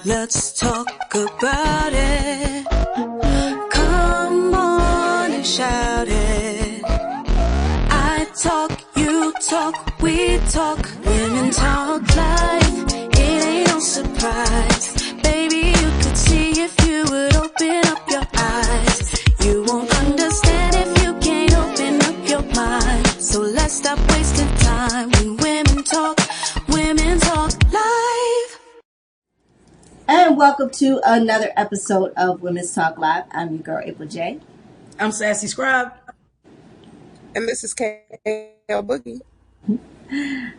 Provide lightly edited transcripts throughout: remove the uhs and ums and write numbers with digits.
Let's talk about it. Come on and shout it. I talk, you talk, we talk. Women talk life. It ain't no surprise. Baby, you could see if you would open up your eyes. You won't understand if you can't open up your mind. So let's stop wasting time when women talk live. And welcome to another episode of Women's Talk Live. I'm your girl, April J. I'm SassyScribe. And this is Elle, Boogie. All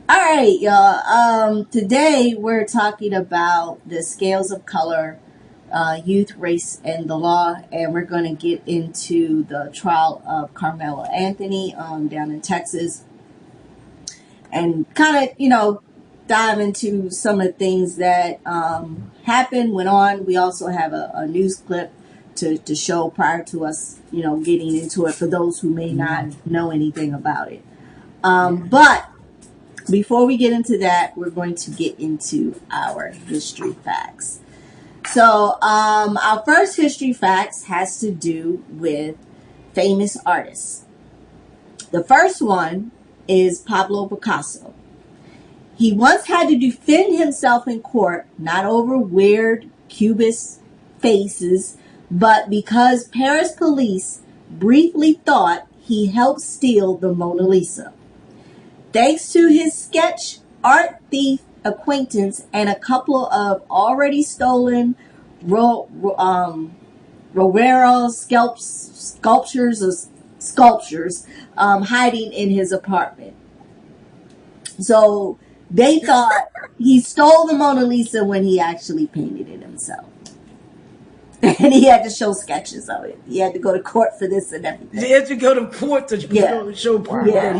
right, y'all. Today we're talking about the scales of color, youth, race, and the law. And we're going to get into the trial of Carmelo Anthony down in Texas. And kind of, dive into some of the things that happened, went on. We also have a news clip to show prior to us, getting into it for those who may not know anything about it. But before we get into that, we're going to get into our history facts. So our first history facts has to do with famous artists. The first one is Pablo Picasso. He once had to defend himself in court, not over weird Cubist faces, but because Paris police briefly thought he helped steal the Mona Lisa. Thanks to his sketch art thief acquaintance and a couple of already stolen Roero sculptures hiding in his apartment. So they thought he stole the Mona Lisa when he actually painted it himself. And he had to show sketches of it. He had to go to court for this and everything. He had to go to court to show proof that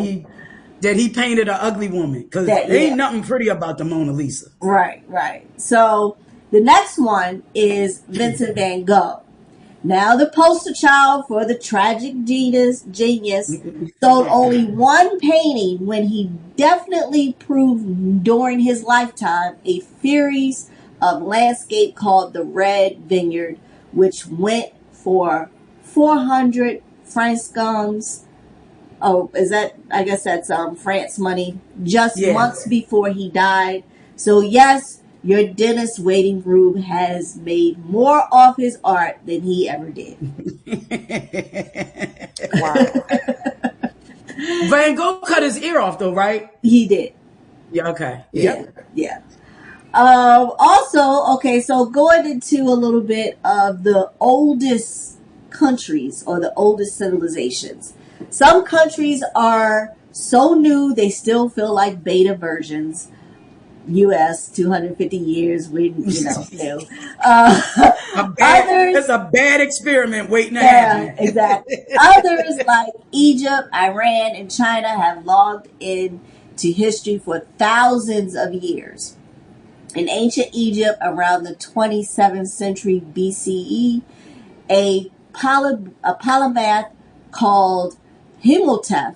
he painted an ugly woman. Because there ain't nothing pretty about the Mona Lisa. Right. So the next one is Vincent van Gogh. Now the poster child for the tragic genius sold only one painting when he definitely proved during his lifetime a series of landscape called the Red Vineyard, which went for 400 francs. Oh, I guess that's France money, just months before he died. So yes, your dentist waiting room has made more off his art than he ever did. Wow. Van Gogh cut his ear off though, right? He did. Yeah, okay. Yeah. Also, okay, so going into a little bit of the oldest countries or the oldest civilizations. Some countries are so new they still feel like beta versions. U.S. 250 years, still. It's a bad experiment waiting to happen. Exactly. Others like Egypt, Iran, and China have logged into history for thousands of years. In ancient Egypt, around the 27th century BCE, a polymath called Imhotep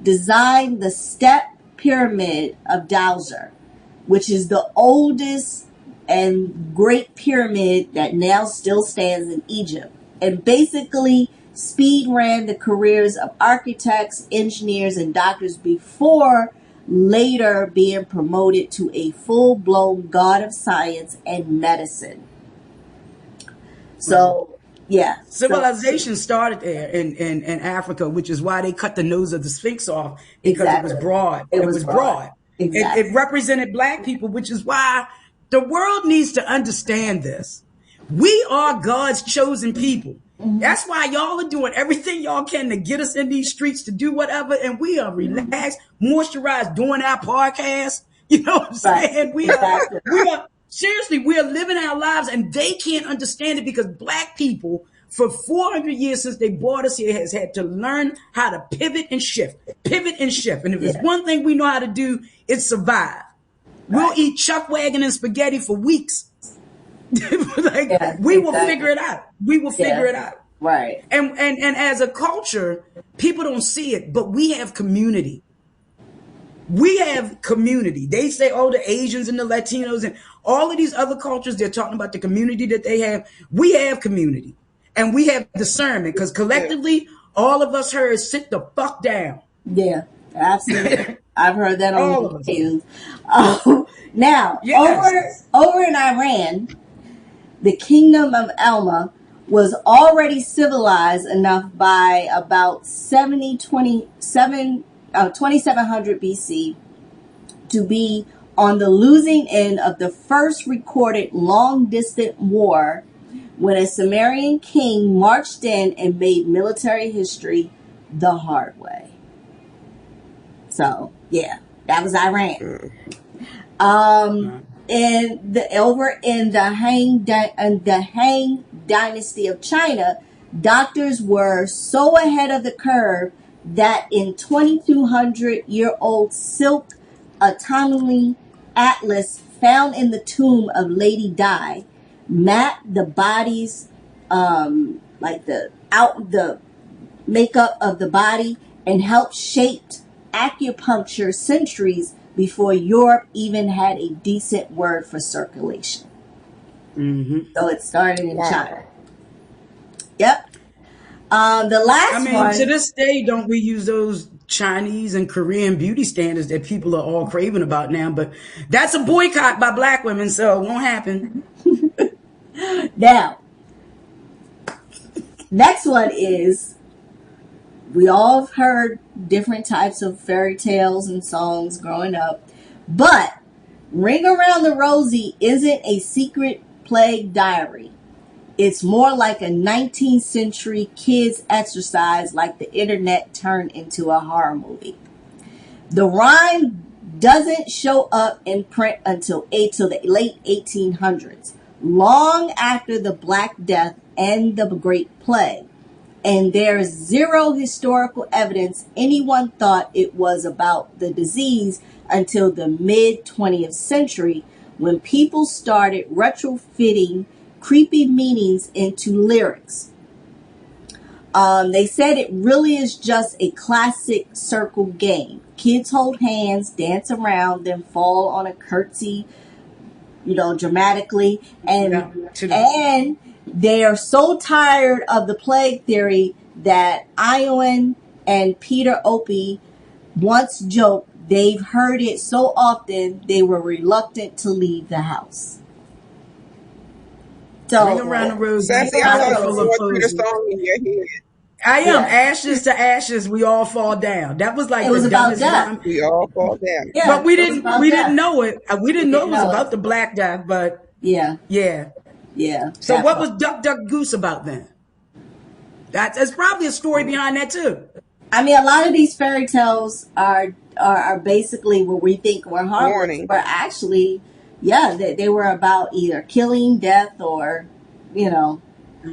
designed the step pyramid of Djoser, which is the oldest and great pyramid that now still stands in Egypt, and basically speed ran the careers of architects, engineers, and doctors before later being promoted to a full-blown god of science and medicine. So, yeah. Civilization started there in Africa, which is why they cut the nose of the Sphinx off, because it was broad. It was broad. Exactly. It represented black people, which is why the world needs to understand this. We are God's chosen people. Mm-hmm. That's why y'all are doing everything y'all can to get us in these streets to do whatever. And we are relaxed, moisturized, doing our podcast. You know what I'm saying? We are seriously, we are living our lives, and they can't understand it because black people for 400 years since they brought us here has had to learn how to pivot and shift. And if there's one thing we know how to do, it's survive. We'll eat chuck wagon and spaghetti for weeks. We will figure it out. We will figure it out. Right. And as a culture, people don't see it, but we have community. We have community. They say, oh, the Asians and the Latinos and all of these other cultures, they're talking about the community that they have. We have community and we have discernment because collectively, all of us heard sit the fuck down. Yeah, absolutely. I've heard that on All the of us. news. Now, Yes. over in Iran, the kingdom of Elma was already civilized enough by about 2700 BC to be on the losing end of the first recorded long-distance war when a Sumerian king marched in and made military history the hard way. So, yeah, that was Iran. Over in the Han Dynasty of China, doctors were so ahead of the curve that in 2200-year-old silk autonomy atlas found in the tomb of Lady Di mapped the body's the makeup of the body and helped shape acupuncture centuries before Europe even had a decent word for circulation. So it started in China. Yep. The last one. To this day, don't we use those Chinese and Korean beauty standards that people are all craving about now? But that's a boycott by black women, so it won't happen. Now, next one is, we all have heard different types of fairy tales and songs growing up, but Ring Around the Rosie isn't a secret plague diary. It's more like a 19th century kids exercise like the internet turned into a horror movie. The rhyme doesn't show up in print until the late 1800s, long after the Black Death and the Great Plague. And there's zero historical evidence anyone thought it was about the disease until the mid-20th century, when people started retrofitting creepy meanings into lyrics. They said it really is just a classic circle game. Kids hold hands, dance around, then fall on a curtsy, dramatically. And they are so tired of the plague theory that Ion and Peter Opie once joked they've heard it so often they were reluctant to leave the house. So, Ring Around the Rosie. Sassy, I saw you repeat a song in your head. I am. Ashes to ashes, we all fall down. That was like it was the about dumbest death. rhyme. We all fall down. Yeah, But we it was didn't about we death. didn't know it. We didn't know it was about the Black Death, but Yeah. yeah. So that what part. was Duck Duck Goose about then? That's probably a story behind that too. I mean, a lot of these fairy tales are basically what we think were harmless, Warning. but actually, they were about either killing, death, or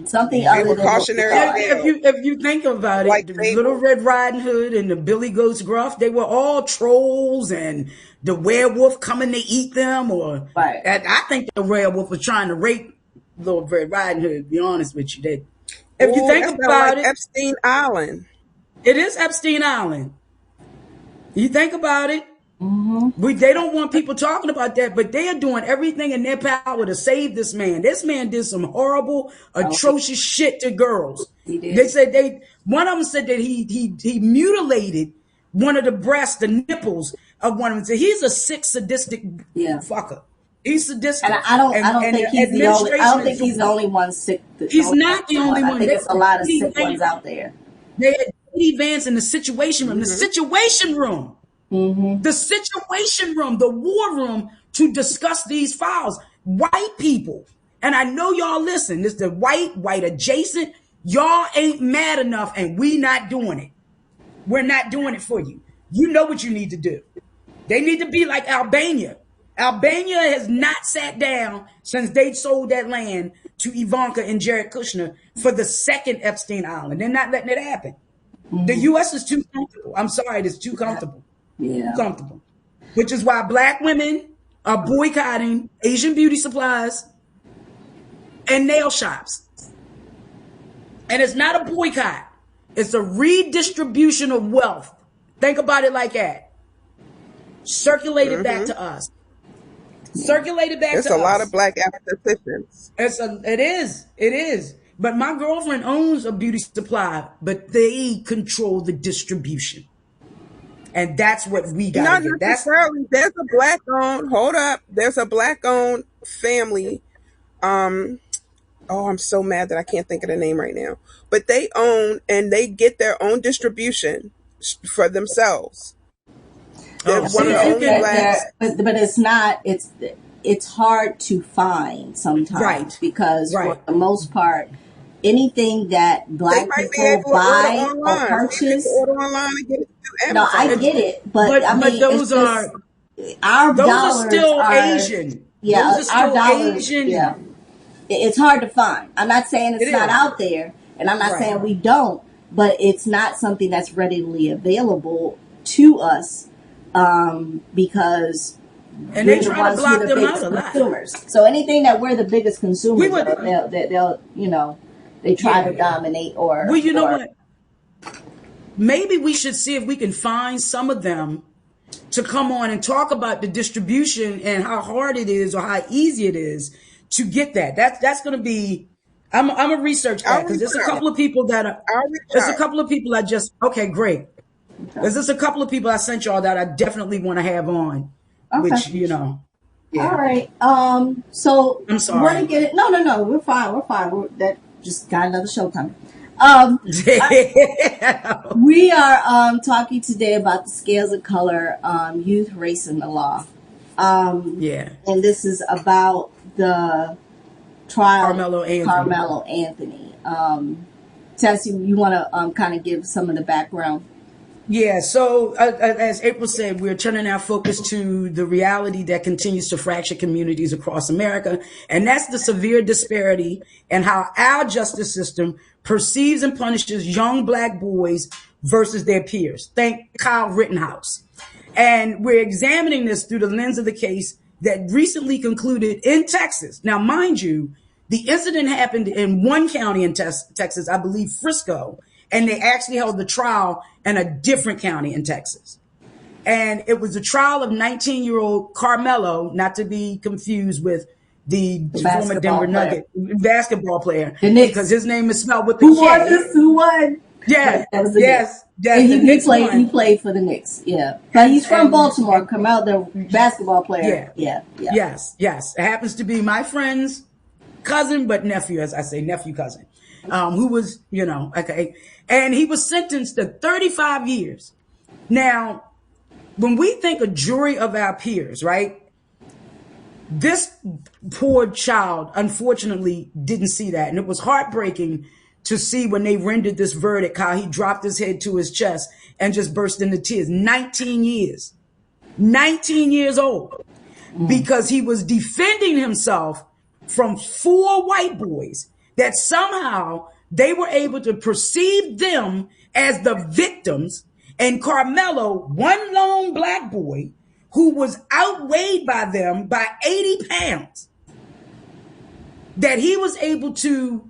something other were than cautionary. what we Yeah, thought. if you think about it, Like the Fable. Little Red Riding Hood and the Billy Goat's Gruff, they were all trolls and the werewolf coming to eat them. Or Right. I think the werewolf was trying to rape Little Red Riding Hood. To be honest with you, if you think That's about like it, Epstein Island. it is Epstein Island. You think about it. They don't want people talking about that, but they are doing everything in their power to save this man. This man did some horrible, atrocious shit to girls. He did. They said one of them said that he mutilated one of the breasts, the nipples of one of them. So he's a sick, sadistic fucker. He's sadistic. And I don't think he's the only. I don't think he's the only one sick. He's not the only one. I think there's a lot of sick ones out there. They had J.D. Vance in the Situation Room. The Situation Room. The Situation Room, the war room to discuss these files. White people, and I know y'all listen, this the white adjacent, y'all ain't mad enough and we not doing it. We're not doing it for you. You know what you need to do. They need to be like Albania. Albania has not sat down since they sold that land to Ivanka and Jared Kushner for the second Epstein Island. They're not letting it happen. The U.S. is too comfortable. I'm sorry, it's too comfortable. Yeah. Comfortable. Which is why black women are boycotting Asian beauty supplies and nail shops. And it's not a boycott. It's a redistribution of wealth. Think about it like that. circulate it back to us. Circulate it back There's to a us. lot of black estheticians. It is. But my girlfriend owns a beauty supply, but they control the distribution. And that's what we got Not to get. necessarily. There's a black owned. Hold up. There's a black owned family. Oh, I'm so mad that I can't think of the name right now. But they own and they get their own distribution for themselves. They're one of the only blacks. But it's not. It's hard to find sometimes, Right. Because Right. for the most part, anything that They black might be people able to order buy or online. purchase. Order online and get it through No, Amazon. I get it, but I mean, those it's just, are our those dollars are still are Asian. Yeah, those are our still dollars. Asian. Yeah, it's hard to find. I'm not saying it's It not is. out there, and I'm not Right. saying we don't, but it's not something that's readily available to us because And they we're the try to ones who block are the them out biggest a lot. consumers. So anything that we're the biggest consumers, We would- of, they'll they try to Yeah. dominate or. Well, you know or- what? Maybe we should see if we can find some of them to come on and talk about the distribution and how hard it is or how easy it is to get that. That's going to be. I'm a research guy because there's a couple of people that are. There's a couple of people I just. Okay, great. There's just a couple of people I sent y'all that I definitely want to have on, which Yeah. All right. So I'm sorry. Want to get it? No. We're fine. That just got another show coming. We are talking today about the scales of color, youth, race, and the law. Yeah. And this is about the trial Carmelo Anthony. Sassy, you want to kind of give some of the background? Yeah, so as April said, we're turning our focus to the reality that continues to fracture communities across America, and that's the severe disparity in how our justice system perceives and punishes young black boys versus their peers. Thank Kyle Rittenhouse. And we're examining this through the lens of the case that recently concluded in Texas. Now, mind you, the incident happened in one county in Texas, I believe Frisco, and they actually held the trial in a different county in Texas. And it was the trial of 19-year-old Carmelo, not to be confused with the former Denver Nugget basketball player, because his name is spelled with the K. Who won? Yeah, that was the yes. He played for the Knicks. Yeah, but he's from Baltimore. Carmelo, the basketball player. Yeah. Yes. It happens to be my friend's cousin, but nephew, as I say, cousin, who was, okay. And he was sentenced to 35 years. Now, when we think a jury of our peers, right? This poor child, unfortunately, didn't see that. And it was heartbreaking to see when they rendered this verdict, how he dropped his head to his chest and just burst into tears. 19 years old, because he was defending himself from 4 white boys that somehow they were able to perceive them as the victims, and Carmelo, one lone black boy who was outweighed by them by 80 pounds, that he was able to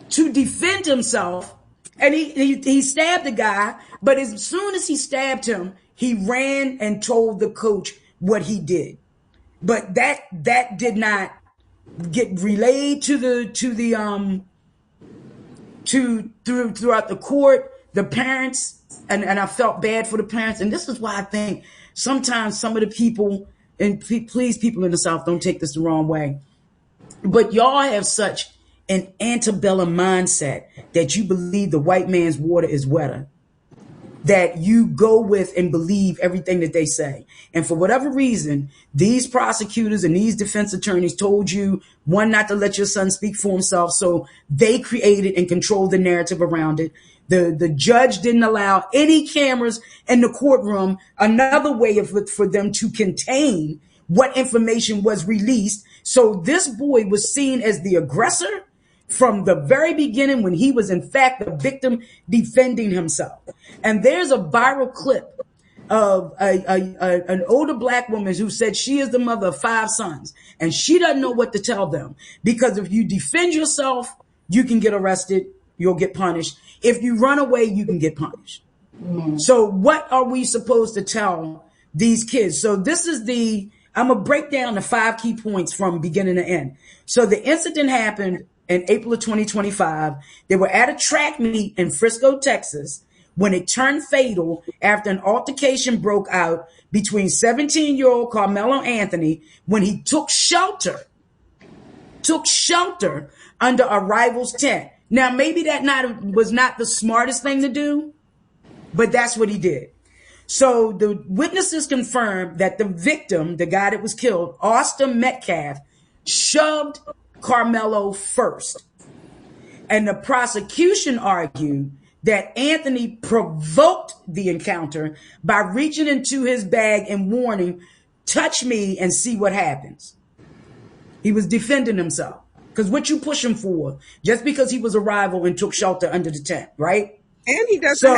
defend himself. And he stabbed the guy, but as soon as he stabbed him, he ran and told the coach what he did. But that did not get relayed throughout the court, the parents, and I felt bad for the parents. And this is why I think sometimes some of the people, and please, people in the South, don't take this the wrong way, but y'all have such an antebellum mindset that you believe the white man's water is wetter, that you go with and believe everything that they say. And for whatever reason, these prosecutors and these defense attorneys told you, one, not to let your son speak for himself. So they created and controlled the narrative around it. The judge didn't allow any cameras in the courtroom, another way for them to contain what information was released. So this boy was seen as the aggressor from the very beginning, when he was in fact the victim defending himself. And there's a viral clip of an older black woman who said she is the mother of 5 sons, and she doesn't know what to tell them, because if you defend yourself, you can get arrested, you'll get punished. If you run away, you can get punished. So what are we supposed to tell these kids. So I'm going to break down the 5 key points from beginning to end. So the incident happened in April of 2025. They were at a track meet in Frisco, Texas, when it turned fatal after an altercation broke out between 17-year-old Carmelo Anthony when he took shelter under a rival's tent. Now, maybe that was not the smartest thing to do, but that's what he did. So the witnesses confirmed that the victim, the guy that was killed, Austin Metcalf, shoved Carmelo first. And the prosecution argued that Anthony provoked the encounter by reaching into his bag and warning, "Touch me and see what happens." He was defending himself. Because what you push him for, just because he was a rival and took shelter under the tent, right? And he doesn't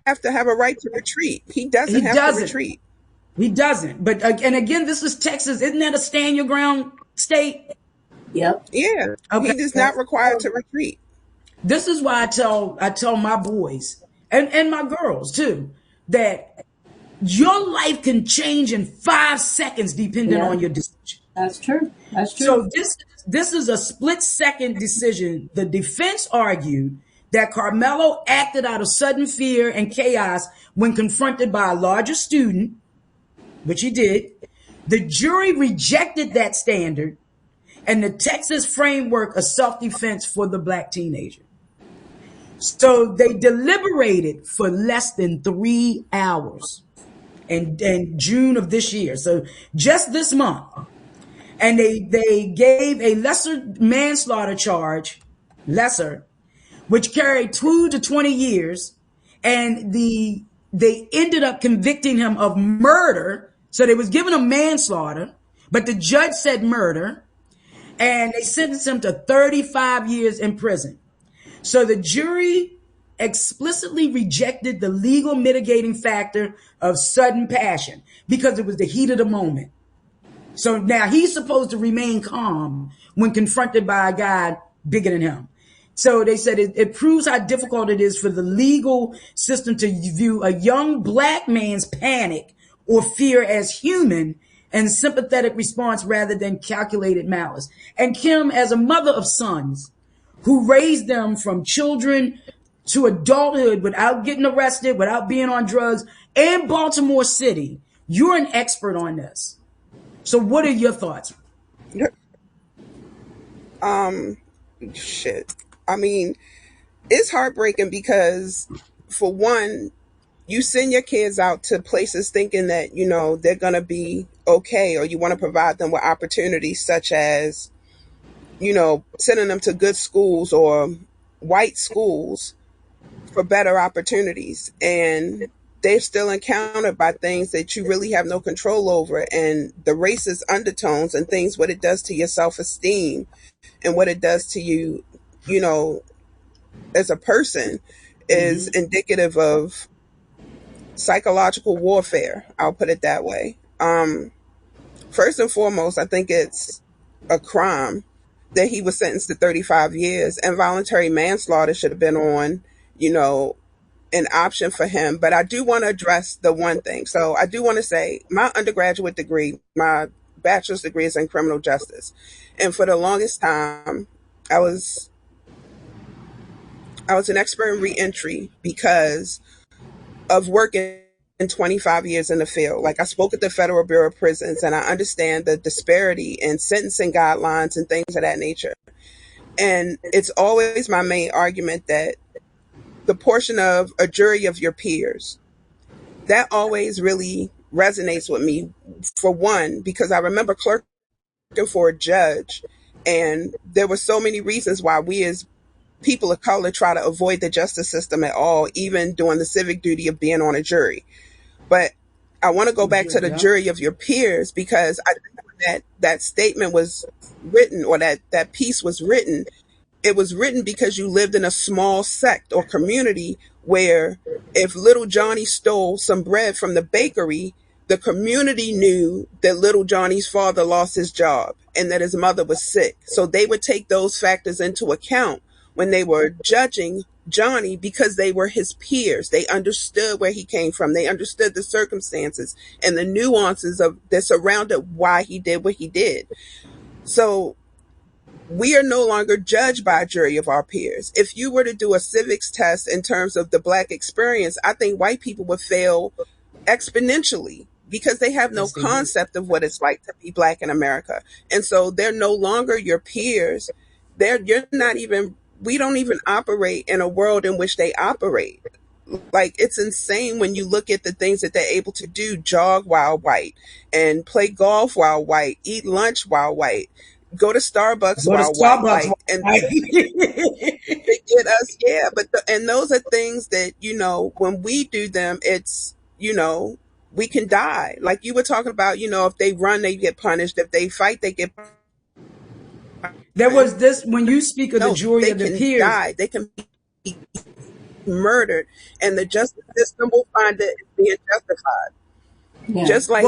have to have a right to retreat. He doesn't have to retreat. He doesn't. But and again, this is Texas. Isn't that a stand your ground state? Yep. Yeah. Okay. He is not required to retreat. This is why I tell my boys and my girls too, that your life can change in 5 seconds depending on your decision. That's true. That's true. So this is a split-second decision. The defense argued that Carmelo acted out of sudden fear and chaos when confronted by a larger student, which he did. The jury rejected that standard and the Texas framework of self-defense for the black teenager. So they deliberated for less than 3 hours in June of this year. So just this month. And they gave a lesser manslaughter charge, which carried 2 to 20 years. And they ended up convicting him of murder. So they was giving him manslaughter, but the judge said murder. And they sentenced him to 35 years in prison. So the jury explicitly rejected the legal mitigating factor of sudden passion because it was the heat of the moment. So now he's supposed to remain calm when confronted by a guy bigger than him. So they said it proves how difficult it is for the legal system to view a young black man's panic or fear as human and sympathetic response rather than calculated malice. And Kim, as a mother of sons who raised them from children to adulthood without getting arrested, without being on drugs, and Baltimore City, you're an expert on this. So what are your thoughts? Shit. I mean, it's heartbreaking because, for one, you send your kids out to places thinking that, they're going to be okay, or you want to provide them with opportunities such as, sending them to good schools or white schools for better opportunities. And they're still encountered by things that you really have no control over. And the racist undertones and things, what it does to your self-esteem and what it does to you, as a person is indicative of psychological warfare. I'll put it that way. First and foremost, I think it's a crime that he was sentenced to 35 years. Involuntary manslaughter should have been on, an option for him. But I do want to address the one thing. So I do want to say my undergraduate degree, my bachelor's degree is in criminal justice. And for the longest time, I was an expert in reentry because of working 25 years in the field. Like, I spoke at the Federal Bureau of Prisons, and I understand the disparity in sentencing guidelines and things of that nature. And it's always my main argument that the portion of a jury of your peers, that always really resonates with me. For one, because I remember clerking for a judge, and there were so many reasons why we as people of color try to avoid the justice system at all, even doing the civic duty of being on a jury. But I want to go back to the jury of your peers, because I think that statement was written, or that piece was written. It was written because you lived in a small sect or community where if little Johnny stole some bread from the bakery, the community knew that little Johnny's father lost his job and that his mother was sick. So they would take those factors into account when they were judging Johnny because they were his peers. They understood where he came from. They understood the circumstances and the nuances of that surrounded why he did what he did. So we are no longer judged by a jury of our peers. If you were to do a civics test in terms of the Black experience, I think white people would fail exponentially because they have no concept of what it's like to be Black in America. And so they're no longer your peers. You're not even, we don't even operate in a world in which they operate. Like, it's insane when you look at the things that they're able to do: jog while white, and play golf while white, eat lunch while white, go to Starbucks while white, and they get us, and those are things that, when we do them, it's, we can die. Like you were talking about, if they run, they get punished. If they fight, they get punished. There was this, when you speak of the jury of the peers. Die. They can be murdered, and the justice system will find it being justified. Yeah. Just like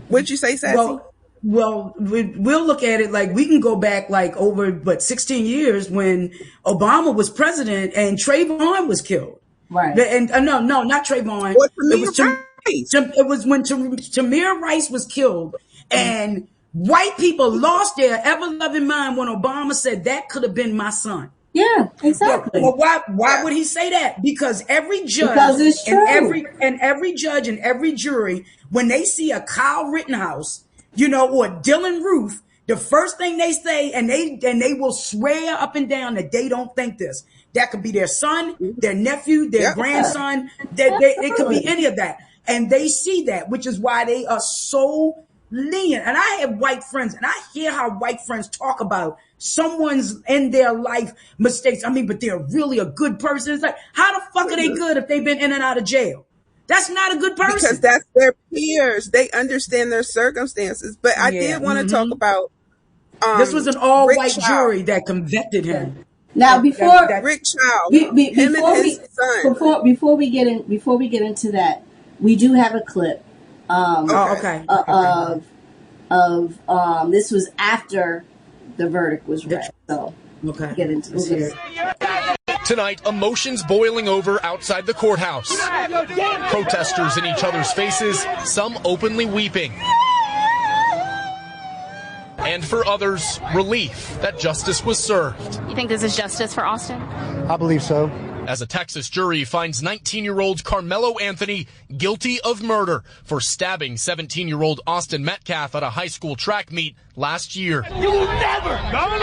what'd you say, Sassy? Well, we'll look at it like we can go back like over 16 years when Obama was president and Trayvon was killed. Right. And no, not Trayvon. It was when Tamir Rice was killed, and white people lost their ever-loving mind when Obama said that could have been my son. Yeah, exactly. Well, why would he say that? Because every judge and every judge and every jury, when they see a Kyle Rittenhouse, or Dylan Roof, the first thing they say, and they will swear up and down that they don't think this. That could be their son, their nephew, their grandson. It could be any of that. And they see that, which is why they are so lenient. And I have white friends, and I hear how white friends talk about someone's in their life mistakes. I mean, but they're really a good person. It's like, how the fuck are they good if they've been in and out of jail? That's not a good person. Because that's their peers. They understand their circumstances. But I did want to talk about this was an all-white jury that convicted him. Now, before Rick Child, before we get into that, we do have a clip. This was after the verdict was read. So get into this. Tonight, emotions boiling over outside the courthouse. Protesters in each other's faces, some openly weeping. And for others, relief that justice was served. You think this is justice for Austin? I believe so. As a Texas jury finds 19-year-old Carmelo Anthony guilty of murder for stabbing 17-year-old Austin Metcalf at a high school track meet last year. You will never, ever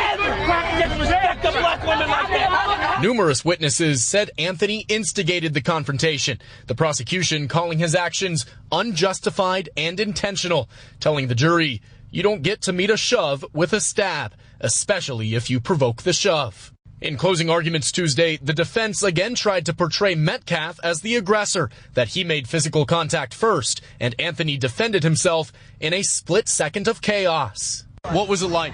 disrespect a black woman like that. Numerous witnesses said Anthony instigated the confrontation, the prosecution calling his actions unjustified and intentional, telling the jury, you don't get to meet a shove with a stab, especially if you provoke the shove. In closing arguments Tuesday, the defense again tried to portray Metcalf as the aggressor, that he made physical contact first, and Anthony defended himself in a split second of chaos. What was it like?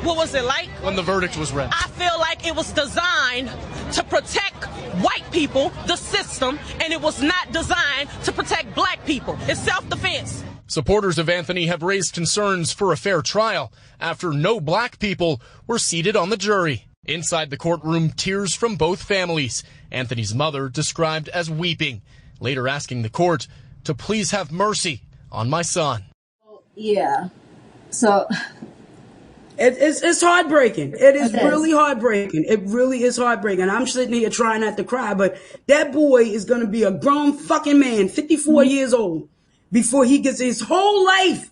What was it like? When the verdict was read. I feel like it was designed to protect white people, the system, and it was not designed to protect black people. It's self-defense. Supporters of Anthony have raised concerns for a fair trial after no black people were seated on the jury. Inside the courtroom, tears from both families. Anthony's mother described as weeping, later asking the court to please have mercy on my son. Yeah. So it's heartbreaking. It is really heartbreaking. It really is heartbreaking. I'm sitting here trying not to cry, but that boy is going to be a grown fucking man, 54 years old, before he gets his whole life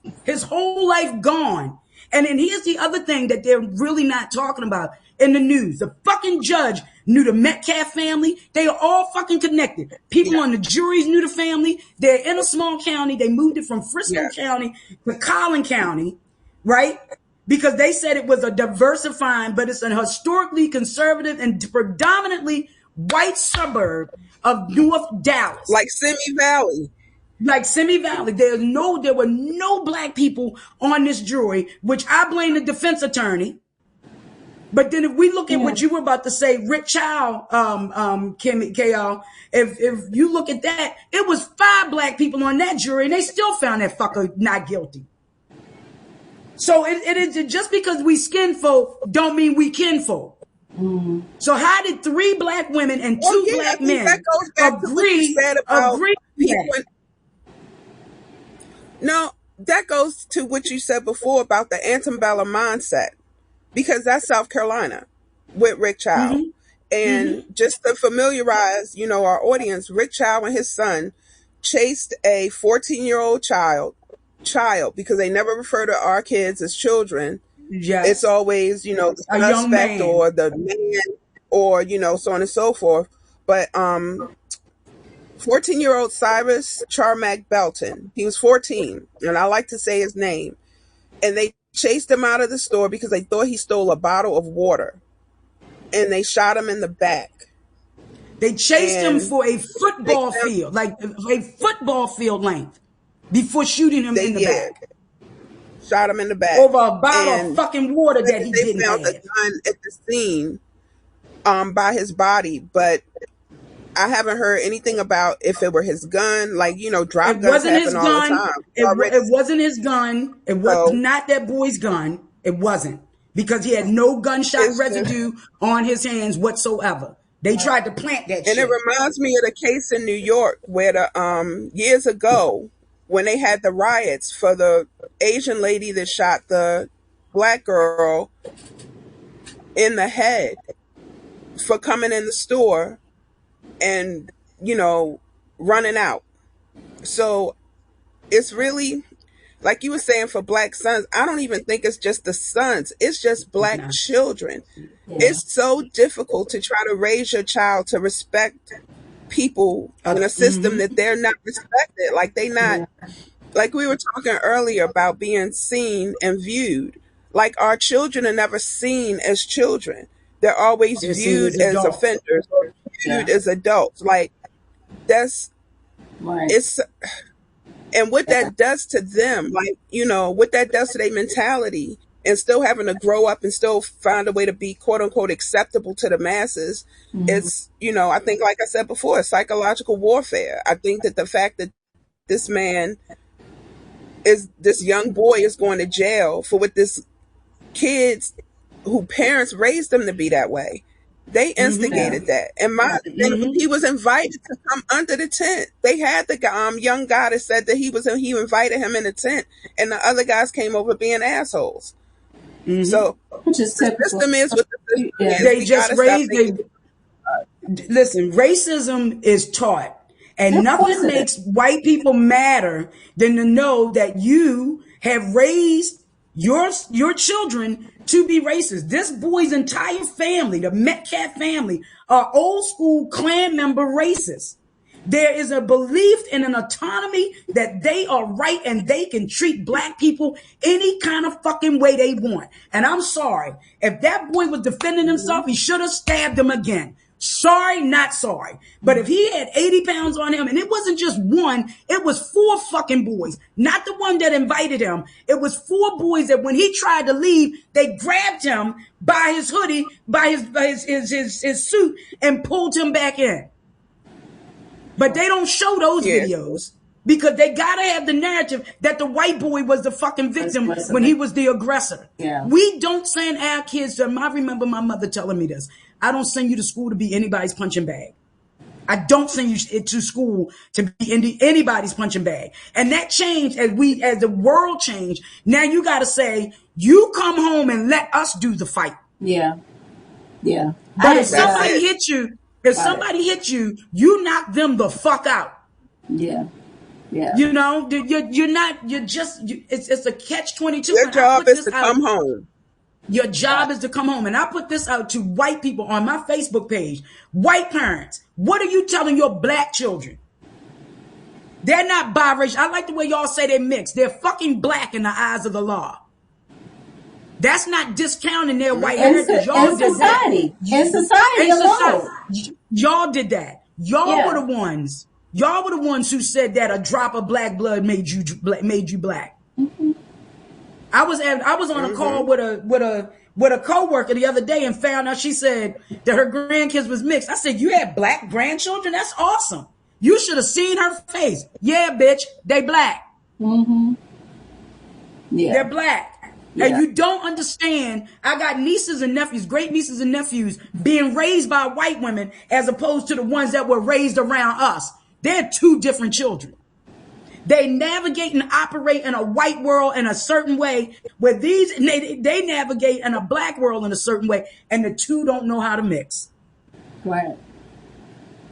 gone. And then here's the other thing that they're really not talking about in the news. The fucking judge knew the Metcalf family. They are all fucking connected. People on the juries knew the family. They're in a small county. They moved it from Frisco County to Collin County, right? Because they said it was a diversifying, but it's an historically conservative and predominantly white suburb of North Dallas. Like Simi Valley. There were no black people on this jury, which I blame the defense attorney. But then if we look at what you were about to say, Rick Child, KL, if you look at that, it was 5 black people on that jury and they still found that fucker not guilty. So it is just because we skin folk don't mean we kinfolk. So how did 3 black women and 2 black men that goes back to what you said about agree? people? No, that goes to what you said before about the antebellum mindset, because that's South Carolina with Rick Child. And just to familiarize, our audience, Rick Child and his son chased a 14-year-old child, because they never refer to our kids as children. Yes. It's always, the suspect or the man or, so on and so forth. But 14-year-old Cyrus Charmack Belton, he was 14, and I like to say his name. And they chased him out of the store because they thought he stole a bottle of water. And they shot him in the back. They chased him for a football field, like a football field length, before shooting him in the back. Shot him in the back. Over a bottle of fucking water that he didn't have. They found a gun at the scene by his body, but I haven't heard anything about if it were his gun. Like, drop guns happen all the time. It wasn't his gun. It was not that boy's gun. It wasn't. Because he had no gunshot residue on his hands whatsoever. They tried to plant that shit. And it reminds me of the case in New York where the years ago when they had the riots for the Asian lady that shot the black girl in the head for coming in the store and, running out. So it's really, like you were saying, for black sons, I don't even think it's just the sons. It's just black children. Yeah. It's so difficult to try to raise your child to respect people in a system that they're not respected. Like they not, like we were talking earlier about being seen and viewed. Like our children are never seen as children. They're always viewed as offenders or viewed as adults. Like that's, it's... And what that does to them, like, what that does to their mentality and still having to grow up and still find a way to be quote unquote acceptable to the masses. It's, I think, like I said before, psychological warfare. I think that the fact that this young boy is going to jail for what this kids who parents raised them to be that way. They instigated that. And he was invited to come under the tent. They had the young guy that said that he invited him in the tent, and the other guys came over being assholes. So the system is what the system is. They just raised. Listen, racism is taught, and nothing makes white people madder than to know that you have raised your children to be racist. This boy's entire family, the Metcalf family, are old school Klan member racists. There is a belief in an autonomy that they are right and they can treat black people any kind of fucking way they want. And I'm sorry. If that boy was defending himself, he should have stabbed him again. Sorry, not sorry. But if he had 80 pounds on him, and it wasn't just one, it was 4 fucking boys, not the one that invited him. It was 4 boys that when he tried to leave, they grabbed him by his hoodie, by his suit, and pulled him back in. But they don't show those videos because they gotta have the narrative that the white boy was the fucking victim when he was the aggressor. Yeah. We don't send our kids to, I remember my mother telling me this. I don't send you to school to be anybody's punching bag. I don't send you to school to be anybody's punching bag. And that changed as the world changed. Now you got to say, you come home and let us do the fight. Yeah. Yeah. But if somebody hit you, you knock them the fuck out. Yeah. Yeah. It's a catch-22. Your job is to come home. Your job is to come home. And I put this out to white people on my Facebook page. White parents, what are you telling your black children? They're not biracial. I like the way y'all say they're mixed. They're fucking black in the eyes of the law. That's not discounting their white heritage. Y'all did that. In society. Y'all did that. Y'all were the ones. Y'all were the ones who said that a drop of black blood made you black. Mm-hmm. I was on a call with a coworker the other day and found out she said that her grandkids was mixed. I said, you had black grandchildren? That's awesome. You should have seen her face. Yeah, bitch, they black. Mm-hmm. Yeah. They're black. And you don't understand. I got nieces and nephews, great nieces and nephews, being raised by white women as opposed to the ones that were raised around us. They're two different children. They navigate and operate in a white world in a certain way, where they navigate in a black world in a certain way, and the two don't know how to mix. Right.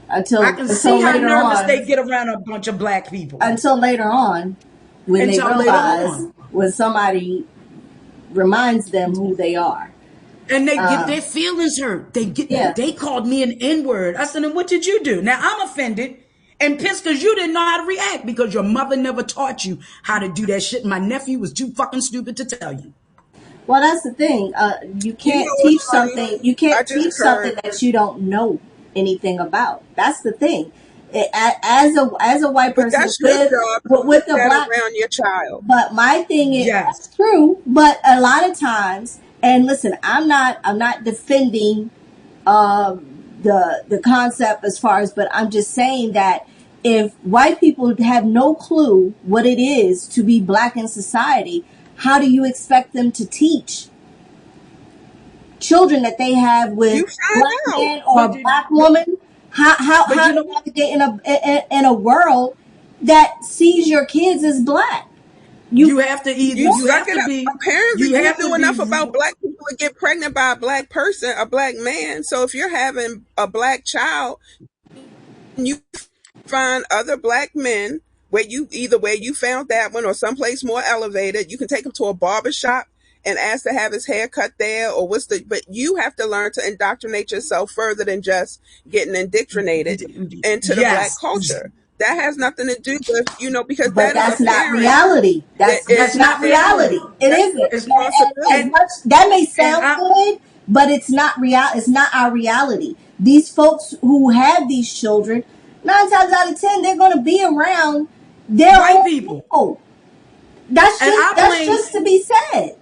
I can see how nervous they get around a bunch of black people. Until later on, when they realize when somebody reminds them who they are. And they get their feelings hurt. They called me an N-word. I said, and what did you do? Now I'm offended and pissed because you didn't know how to react because your mother never taught you how to do that shit. My nephew was too fucking stupid to tell you. Well, that's the thing. You can't teach something. You can't teach something that you don't know anything about. That's the thing. As a white person, that's your job with the black around your child. But my thing is, that's true. But a lot of times, and listen, I'm not defending the concept as far as, but I'm just saying that if white people have no clue what it is to be black in society, how do you expect them to teach children that they have with black men or a black woman? How to navigate in a world that sees your kids as black? You have to either you have to be. Apparently, you know enough about black people to get pregnant by a black person, a black man. So if you're having a black child, you find other black men where you found that one or someplace more elevated. You can take him to a barber shop and ask to have his hair cut there, or but you have to learn to indoctrinate yourself further than just getting indoctrinated into the black culture. That has nothing to do with, because that's not reality. That's not reality. It isn't. As much, that may sound good, but it's not real. It's not our reality. These folks who have these children, 9 times out of 10, they're going to be around their white own people. That's just to be said.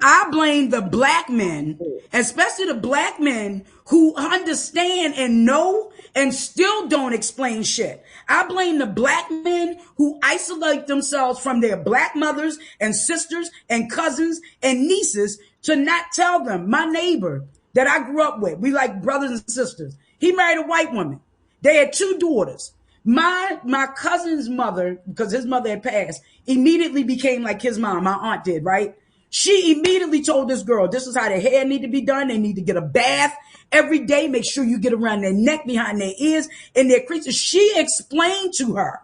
I blame the black men, especially the black men who understand and know and still don't explain shit. I blame the black men who isolate themselves from their black mothers and sisters and cousins and nieces to not tell them. My neighbor that I grew up with, we like brothers and sisters. He married a white woman. They had 2 daughters. My cousin's mother, because his mother had passed, immediately became like his mom. My aunt did, right? She immediately told this girl, this is how their hair need to be done. They need to get a bath every day. Make sure you get around their neck, behind their ears, and their creases. She explained to her,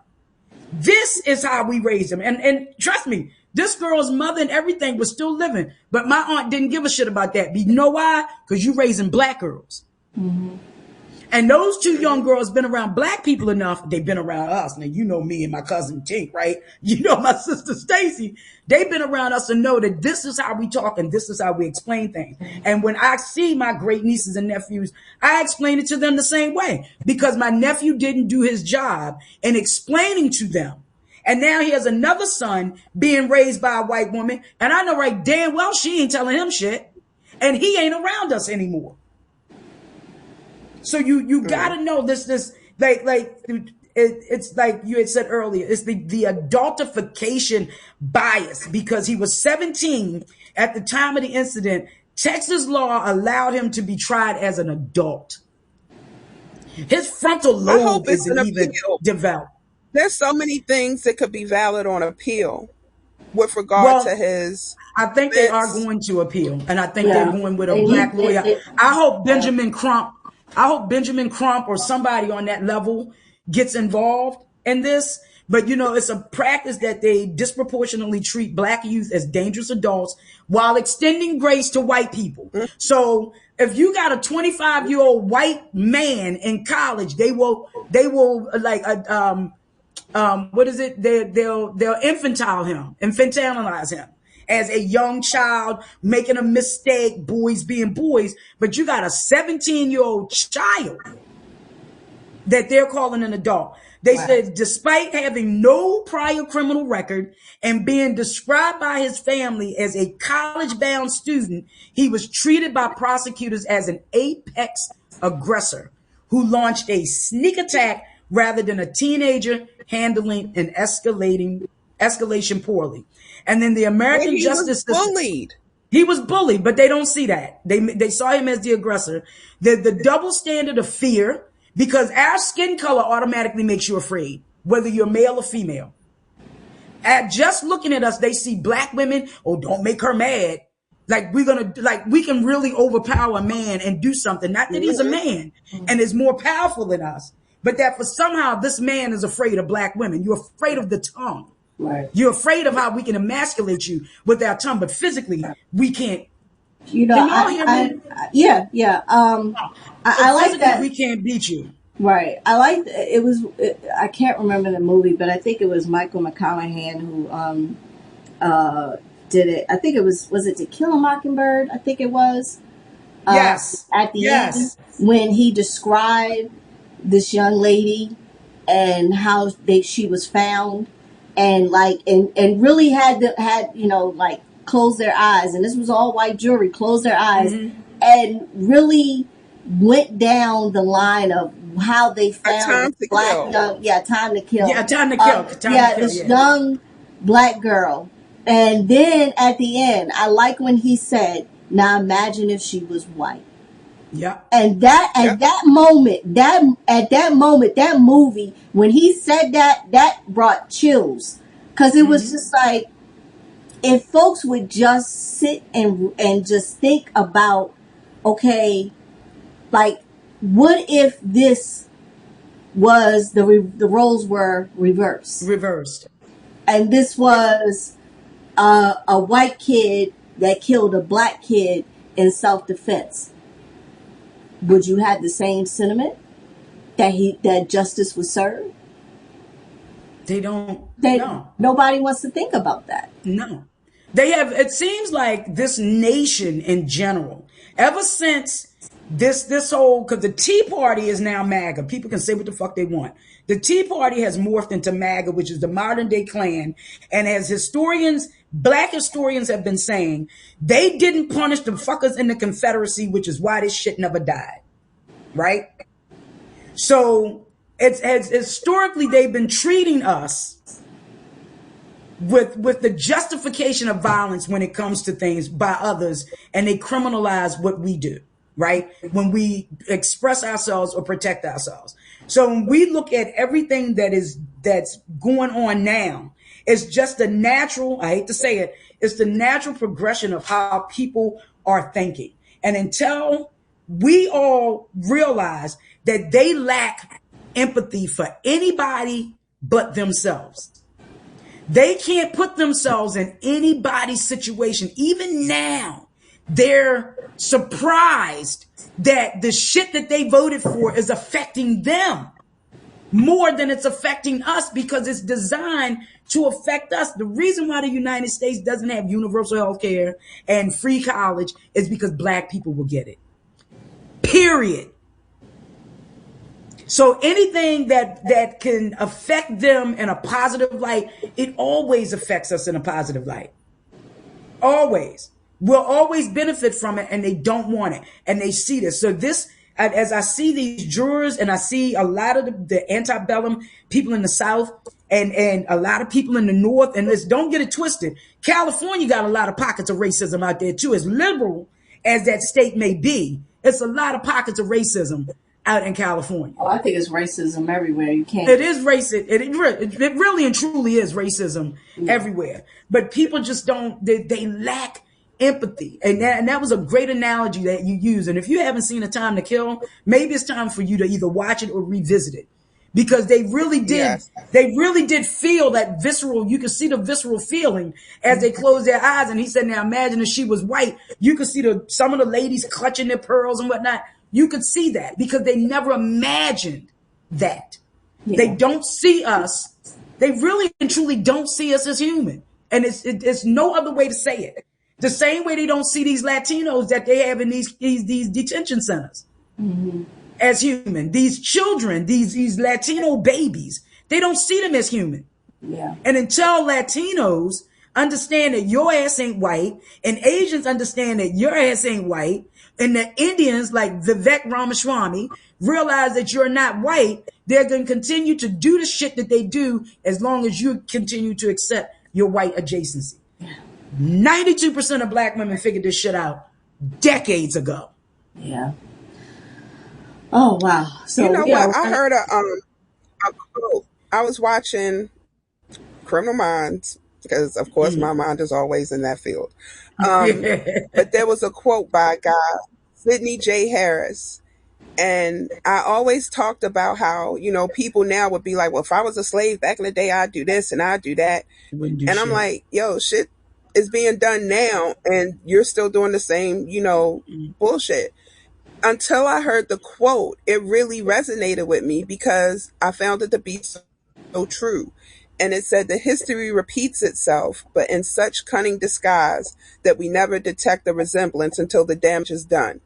this is how we raise them. And trust me, this girl's mother and everything was still living. But my aunt didn't give a shit about that. But you know why? Because you raising black girls. Mm-hmm. And those 2 young girls been around black people enough. They've been around us. Now, you know me and my cousin Tink, right? You know my sister Stacy. They've been around us to know that this is how we talk and this is how we explain things. And when I see my great nieces and nephews, I explain it to them the same way because my nephew didn't do his job in explaining to them. And now he has another son being raised by a white woman. And I know right damn well she ain't telling him shit. And he ain't around us anymore. So you gotta know this it's like you had said earlier, it's the adultification bias because he was 17 at the time of the incident. Texas law allowed him to be tried as an adult. His frontal lobe isn't even developed. There's so many things that could be valid on appeal with regard to his. I think they are going to appeal, and I think they're going with a black lawyer. I hope Benjamin Crump or somebody on that level gets involved in this. But, it's a practice that they disproportionately treat black youth as dangerous adults while extending grace to white people. Mm-hmm. So if you got a 25-year-old white man in college, they will like, what is it? They'll infantilize him as a young child, making a mistake, boys being boys. But you got a 17-year-old child that they're calling an adult. They said, despite having no prior criminal record and being described by his family as a college-bound student, he was treated by prosecutors as an apex aggressor who launched a sneak attack rather than a teenager handling an escalation poorly. And then the American justice system. Bullied. He was bullied, but they don't see that. They saw him as the aggressor. The double standard of fear, because our skin color automatically makes you afraid, whether you're male or female. At just looking at us, they see black women. Oh, don't make her mad. Like we can really overpower a man and do something. Not that he's a man and is more powerful than us, but that for somehow this man is afraid of black women. You're afraid of the tongue. Right. You're afraid of how we can emasculate you with our tongue, but physically we can't. You know, I like that. We can't beat you. Right. I like I can't remember the movie, but I think it was Michael McConaughey who did it. I think it was it To Kill a Mockingbird? I think it was. Yes. At the end, when he described this young lady and how she was found, and and really had close their eyes, and this was all white jury, close their eyes, and really went down the line of how they found this black young, time to kill. Yeah, time to kill. This young black girl. And then at the end, I like when he said, "Now imagine if she was white." Yeah. And that moment, that movie, when he said that brought chills, because it was just like, if folks would just sit and just think about, okay, like, what if this was the roles were reversed, and this was a white kid that killed a black kid in self-defense? Would you have the same sentiment that justice was served? They don't. Nobody wants to think about that. No. They have. It seems like this nation in general, ever since this whole, because the Tea Party is now MAGA. People can say what the fuck they want. The Tea Party has morphed into MAGA, which is the modern day Klan. And as black historians have been saying, they didn't punish the fuckers in the Confederacy, which is why this shit never died. Right? So it's historically, they've been treating us with the justification of violence when it comes to things by others, and they criminalize what we do, right? When we express ourselves or protect ourselves. So when we look at everything that's going on now, it's just the natural, I hate to say it, it's the natural progression of how people are thinking. And until we all realize that they lack empathy for anybody but themselves, they can't put themselves in anybody's situation. Even now, they're surprised that the shit that they voted for is affecting them more than it's affecting us, because it's designed to affect us. The reason why the United States doesn't have universal health care and free college is because black people will get it. Period. So anything that can affect them in a positive light, it always affects us in a positive light. Always. We'll always benefit from it, and they don't want it. And they see this. So this, as I see these jurors, and I see a lot of the antebellum people in the South and a lot of people in the North, and don't get it twisted. California got a lot of pockets of racism out there too. As liberal as that state may be, it's a lot of pockets of racism out in California. Oh, I think it's racism everywhere. You can't. It is racist. It really and truly is racism everywhere. But people just don't. They lack empathy, and that was a great analogy that you use. And if you haven't seen A Time to Kill, maybe it's time for you to either watch it or revisit it, because they really did. Yes. They really did feel that visceral. You could see the visceral feeling as they closed their eyes. And he said, "Now imagine if she was white." You could see some of the ladies clutching their pearls and whatnot. You could see that because they never imagined that. Yeah. They don't see us. They really and truly don't see us as human. And it's no other way to say it. The same way they don't see these Latinos that they have in these detention centers as human. These children, these Latino babies, they don't see them as human. Yeah. And until Latinos understand that your ass ain't white, and Asians understand that your ass ain't white, and the Indians like Vivek Ramaswamy realize that you're not white, they're going to continue to do the shit that they do as long as you continue to accept your white adjacency. 92% of black women figured this shit out decades ago. Yeah. Oh wow. So You know what? I heard a quote. I was watching Criminal Minds because, of course, my mind is always in that field. But there was a quote by a guy, Sidney J. Harris. And I always talked about how, you know, people now would be like, well, if I was a slave back in the day, I'd do this and I'd do that. And I'm like, yo, shit is being done now. And you're still doing the same, you know, bullshit. Until I heard the quote, it really resonated with me because I found it to be so true. And it said, the history repeats itself, but in such cunning disguise that we never detect the resemblance until the damage is done.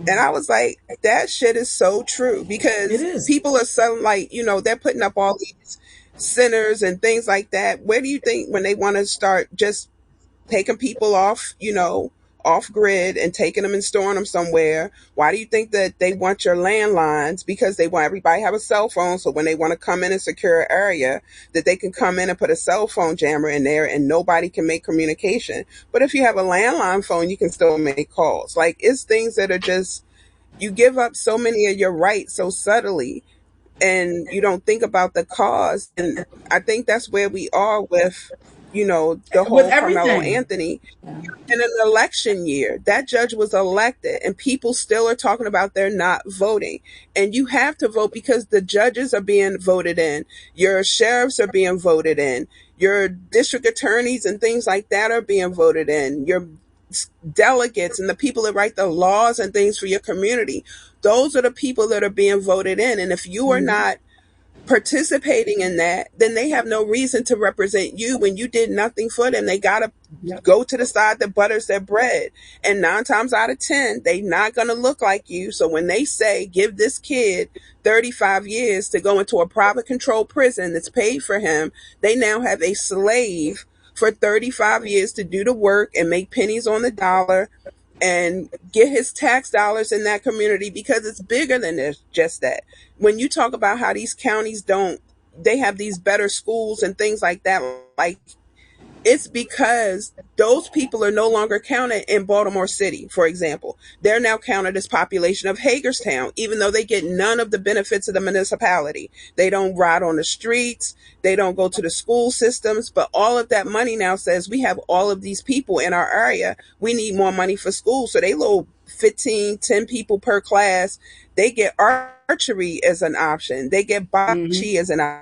And I was like, that shit is so true because people are so like, you know, they're putting up all these centers and things like that. Where do you think when they want to start just taking people off, you know, off grid and taking them and storing them somewhere? Why do you think that they want your landlines? Because they want everybody to have a cell phone. So when they want to come in a secure area, that they can come in and put a cell phone jammer in there and nobody can make communication. But if you have a landline phone, you can still make calls. Like, it's things that are just, you give up so many of your rights so subtly and you don't think about the cause. And I think that's where we are with, you know, the whole Carmelo Anthony. In an election year, that judge was elected and people still are talking about they're not voting. And you have to vote because the judges are being voted in. Your sheriffs are being voted in. Your district attorneys and things like that are being voted in. Your delegates and the people that write the laws and things for your community. Those are the people that are being voted in. And if you are not participating in that, then they have no reason to represent you when you did nothing for them. They got to go to the side that butters their bread. And 9 times out of 10, they not going to look like you. So when they say, give this kid 35 years to go into a private controlled prison that's paid for him, they now have a slave for 35 years to do the work and make pennies on the dollar and get his tax dollars in that community, because it's bigger than this, just that. When you talk about how these counties they have these better schools and things like that, like, it's because those people are no longer counted in Baltimore City, for example. They're now counted as population of Hagerstown, even though they get none of the benefits of the municipality. They don't ride on the streets. They don't go to the school systems. But all of that money now says we have all of these people in our area. We need more money for school. So they little 10 people per class. They get archery as an option. They get bocce as an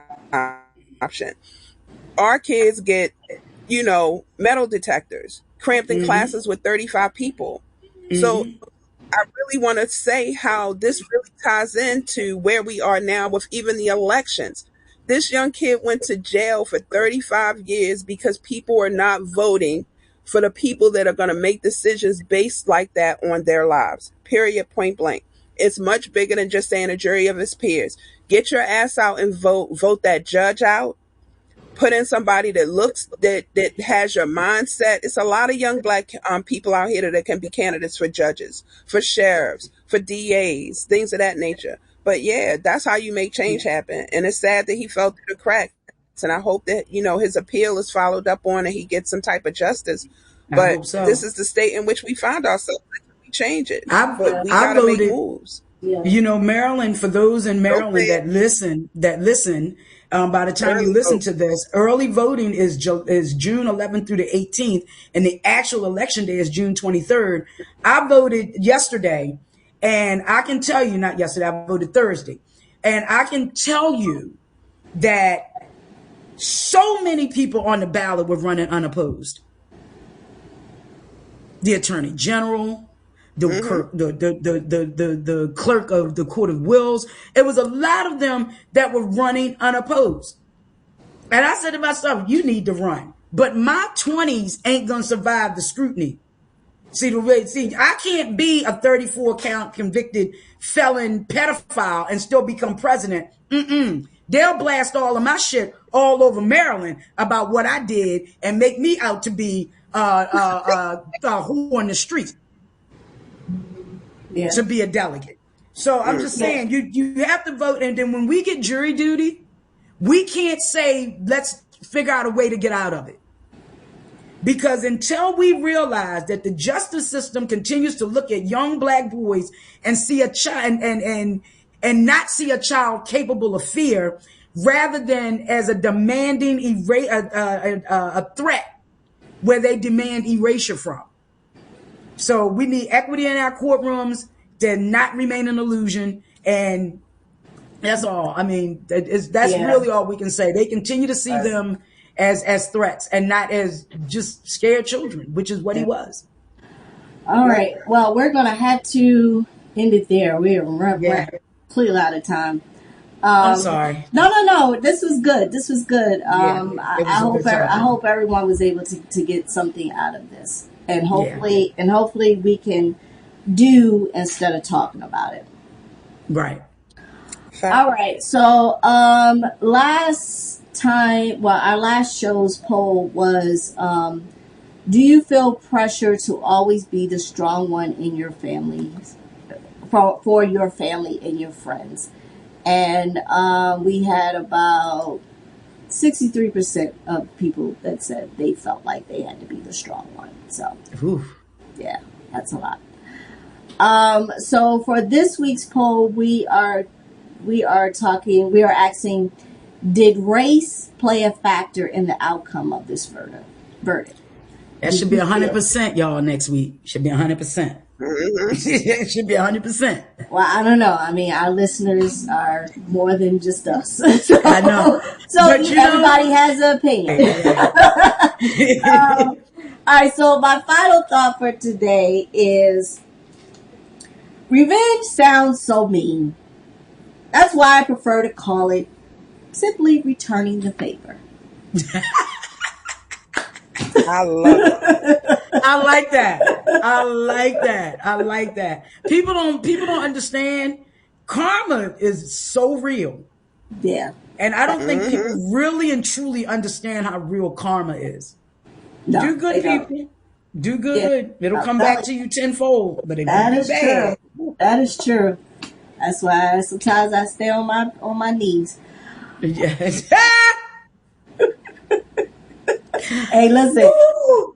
option. Our kids get, you know, metal detectors, cramped in classes with 35 people. So I really want to say how this really ties into where we are now with even the elections. This young kid went to jail for 35 years because people are not voting for the people that are going to make decisions based like that on their lives. Period, point blank. It's much bigger than just saying a jury of his peers. Get your ass out and vote. Vote that judge out. Put in somebody that looks, that has your mindset. It's a lot of young black people out here that can be candidates for judges, for sheriffs, for DAs, things of that nature. But yeah, that's how you make change happen. And it's sad that he fell through the cracks. And I hope that, you know, his appeal is followed up on and he gets some type of justice. But this is the state in which we find ourselves. We change it. But we got to make moves. Yeah. You know, Maryland, for those in Maryland that listen, by the time you listen to this, early voting is June 11th through the 18th, and the actual election day is June 23rd. I voted yesterday, and I can tell you, not yesterday, I voted Thursday, and I can tell you that so many people on the ballot were running unopposed. The Attorney General, the clerk of the Court of Wills. It was a lot of them that were running unopposed. And I said to myself, you need to run. But my 20s ain't going to survive the scrutiny. See, I can't be a 34 count convicted felon pedophile and still become president. They'll blast all of my shit all over Maryland about what I did and make me out to be who on the street. Yeah. To be a delegate. So I'm just saying, you have to vote. And then when we get jury duty, we can't say, let's figure out a way to get out of it. Because until we realize that the justice system continues to look at young black boys and see a child and not see a child capable of fear, rather than as a demanding a threat where they demand erasure from. So we need equity in our courtrooms to not remain an illusion, and that's all. I mean, that's really all we can say. They continue to see them as threats and not as just scared children, which is what he was. All right. Well, we're going to have to end it there. We're completely out of time. I'm sorry. No. This was good. I hope everyone was able to get something out of this, and hopefully we can do instead of talking about it. Right. All right. So, our last show's poll was, do you feel pressure to always be the strong one in your families, for your family and your friends? And we had about 63% of people that said they felt like they had to be the strong one. So, yeah, that's a lot. So for this week's poll, we are asking, did race play a factor in the outcome of this verdict? That should be 100%, y'all, next week. Should be 100%. It should be 100%. Well, I don't know. I mean, our listeners are more than just us. So, I know. So everybody has an opinion. All right. So my final thought for today is, revenge sounds so mean. That's why I prefer to call it simply returning the favor. I love it. I like that. People don't understand. Karma is so real. Yeah. And I don't think people really and truly understand how real karma is. No, do good, people. Do good. Yeah. It'll come back to you tenfold. But if that you is do bad, true. That is true. That's why sometimes I stay on my knees. Yes. Hey, listen.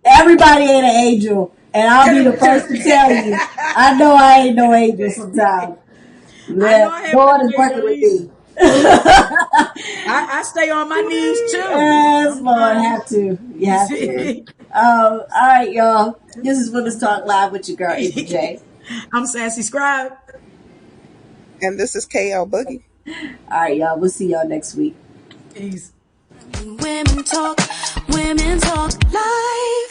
Everybody ain't an angel, and I'll be the first to tell you. I know I ain't no angel sometimes. God is working with me. I stay on my knees too. Yes, Lord, have to. You have to. All right, y'all. This is Women's Talk Live with your girl, AJ. I'm SassyScribe. And this is KL Boogie. All right, y'all. We'll see y'all next week. Peace. Women talk live.